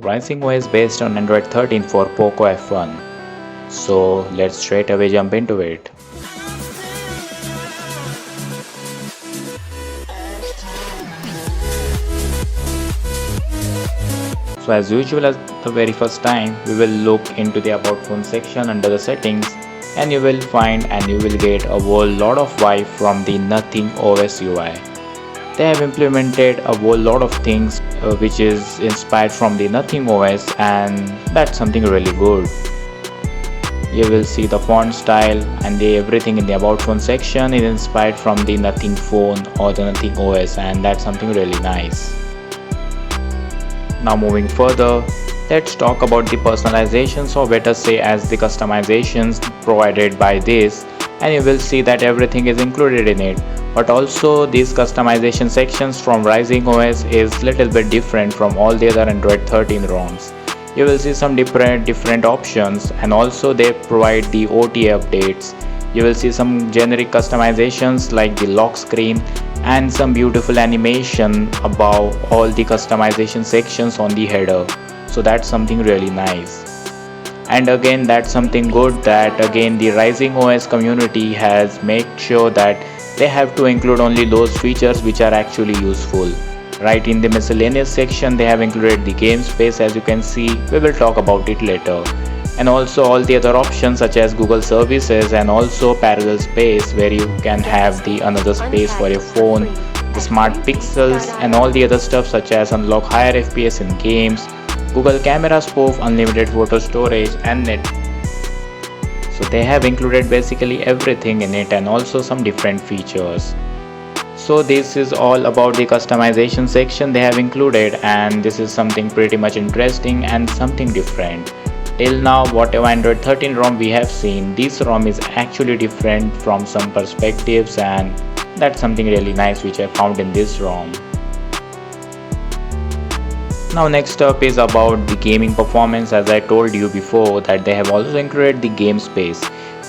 Rising OS based on Android 13 for Poco F1. So let's straight away jump into it. So as usual, as the very first time, we will look into the about phone section under the settings, and you will find and you will get a whole lot of vibe from the Nothing OS UI. They have implemented a whole lot of things which is inspired from the Nothing OS, and that's something really good. You will see the font style and everything in the about phone section is inspired from the Nothing phone or the Nothing OS, and that's something really nice. Now moving further, let's talk about the personalizations, or better say as the customizations provided by this, and you will see that everything is included in it. But also these customization sections from Rising OS is little bit different from all the other Android 13 ROMs. You will see some different options, and also they provide the OTA updates. You will see some generic customizations like the lock screen and some beautiful animation above all the customization sections on the header. So that's something really nice. And again, that's something good that again the Rising OS community has made sure that they have to include only those features which are actually useful. Right in the miscellaneous section they have included the game space, as you can see. We will talk about it later. And also all the other options such as Google services, and also parallel space where you can have the another space for your phone, the smart pixels and all the other stuff such as unlock higher FPS in games, Google camera spoof, unlimited photo storage and net. So they have included basically everything in it, and also some different features. So this is all about the customization section they have included, and this is something pretty much interesting and something different. Till now, whatever Android 13 ROM we have seen, this ROM is actually different from some perspectives, and that's something really nice which I found in this ROM. Now next up is about the gaming performance. As I told you before that they have also included the game space,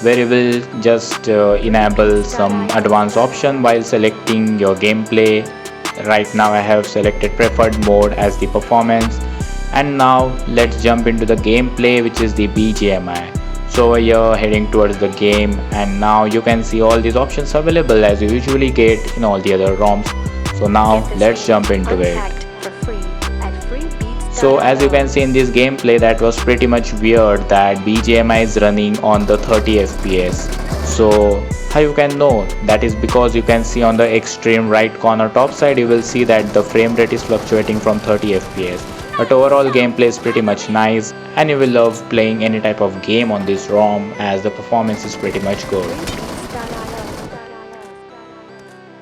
where you will just enable some advanced option while selecting your gameplay. Right now I have selected preferred mode as the performance. And now let's jump into the gameplay, which is the BGMI. So you're heading towards the game, and now you can see all these options available as you usually get in all the other ROMs. So now let's jump into it. So as you can see in this gameplay, that was pretty much weird that BGMI is running on the 30 FPS. So how you can know? That is because you can see on the extreme right corner top side, you will see that the frame rate is fluctuating from 30 FPS. But overall gameplay is pretty much nice, and you will love playing any type of game on this ROM as the performance is pretty much good.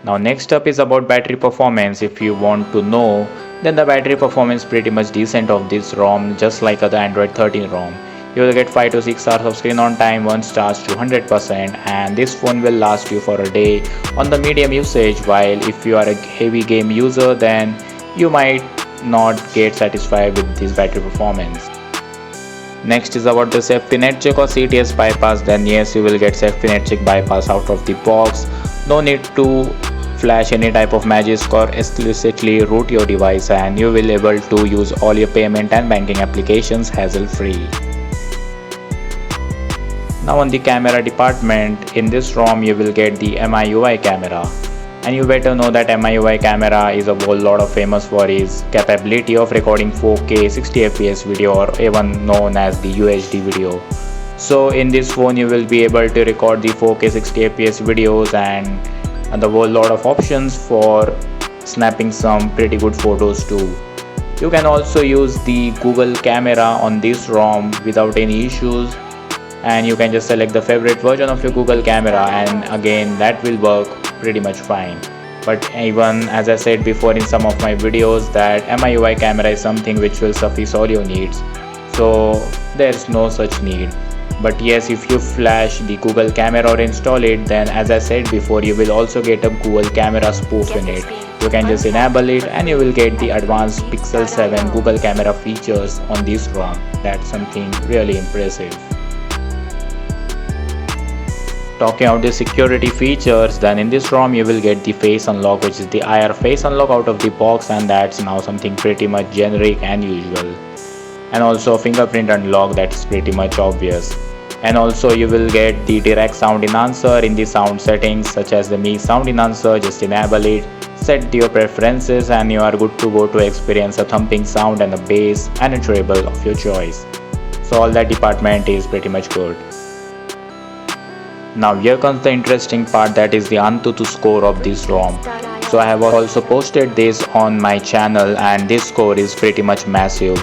Now next up is about battery performance. If you want to know, then the battery performance pretty much decent of this ROM, just like other Android 13 ROM. You will get 5 to 6 hours of screen on time once charged to 100%, and this phone will last you for a day on the medium usage, while if you are a heavy game user then you might not get satisfied with this battery performance. Next is about the safety net check or CTS bypass. Then yes, you will get safety net check bypass out of the box. No need to flash any type of magic or explicitly root your device, and you will able to use all your payment and banking applications hassle free. Now on the camera department, in this ROM you will get the MIUI camera. And you better know that MIUI camera is a whole lot of famous for its capability of recording 4K 60fps video, or even known as the UHD video. So in this phone you will be able to record the 4K 60fps videos, and a whole lot of options for snapping some pretty good photos too. You can also use the Google camera on this ROM without any issues, and you can just select the favorite version of your Google camera, and again that will work pretty much fine. But even as I said before in some of my videos, that MIUI camera is something which will suffice all your needs, so there's no such need. But yes, if you flash the Google camera or install it, then as I said before, you will also get a Google camera spoof in it. You can just enable it and you will get the advanced Pixel 7 Google camera features on this ROM. That's something really impressive. Talking about the security features, then in this ROM you will get the face unlock, which is the IR face unlock out of the box, and that's now something pretty much generic and usual. and also a fingerprint unlock, that's pretty much obvious. And also you will get the direct sound enhancer in the sound settings such as the Mi sound enhancer. Just enable it, set your preferences, and you are good to go to experience a thumping sound and a bass and a treble of your choice. So all that department is pretty much good. Now here comes the interesting part, that is the Antutu score of this ROM. So I have also posted this on my channel and this score is pretty much massive.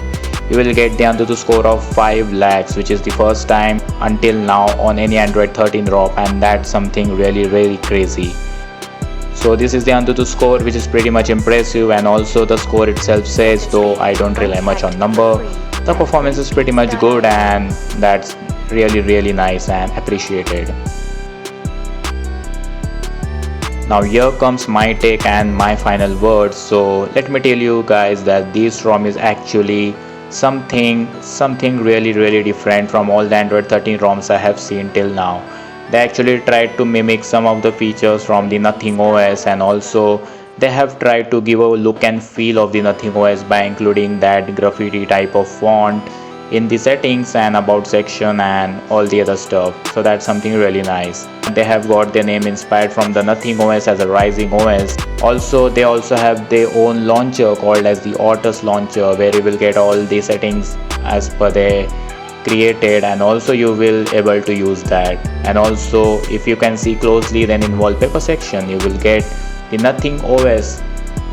You will get the Antutu score of 5 lakhs, which is the first time until now on any Android 13 ROM, and that's something really crazy. So this is the Antutu score, which is pretty much impressive, and also the score itself says, though I don't rely much on number, the performance is pretty much good, and that's really nice and appreciated. Now here comes my take and my final words. So let me tell you guys that this ROM is actually something really different from all the Android 13 ROMs I have seen till now. They actually tried to mimic some of the features from the Nothing OS, and also they have tried to give a look and feel of the Nothing OS by including that graffiti type of font in the settings and about section and all the other stuff. So that's something really nice. They have got their name inspired from the Nothing OS as a rising OS. Also they also have their own launcher called as the Ortus launcher, where you will get all the settings as per their created, and also you will able to use that. And also if you can see closely, then in wallpaper section you will get the Nothing OS,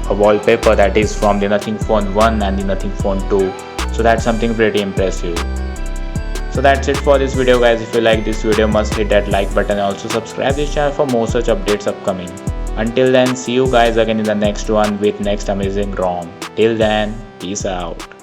a wallpaper that is from the Nothing Phone 1 and the Nothing Phone 2. So that's something pretty impressive. So that's it for this video guys. If you like this video, must hit that like button and also subscribe this channel for more such updates upcoming. Until then, see you guys again in the next one with next amazing ROM. Till then, peace out.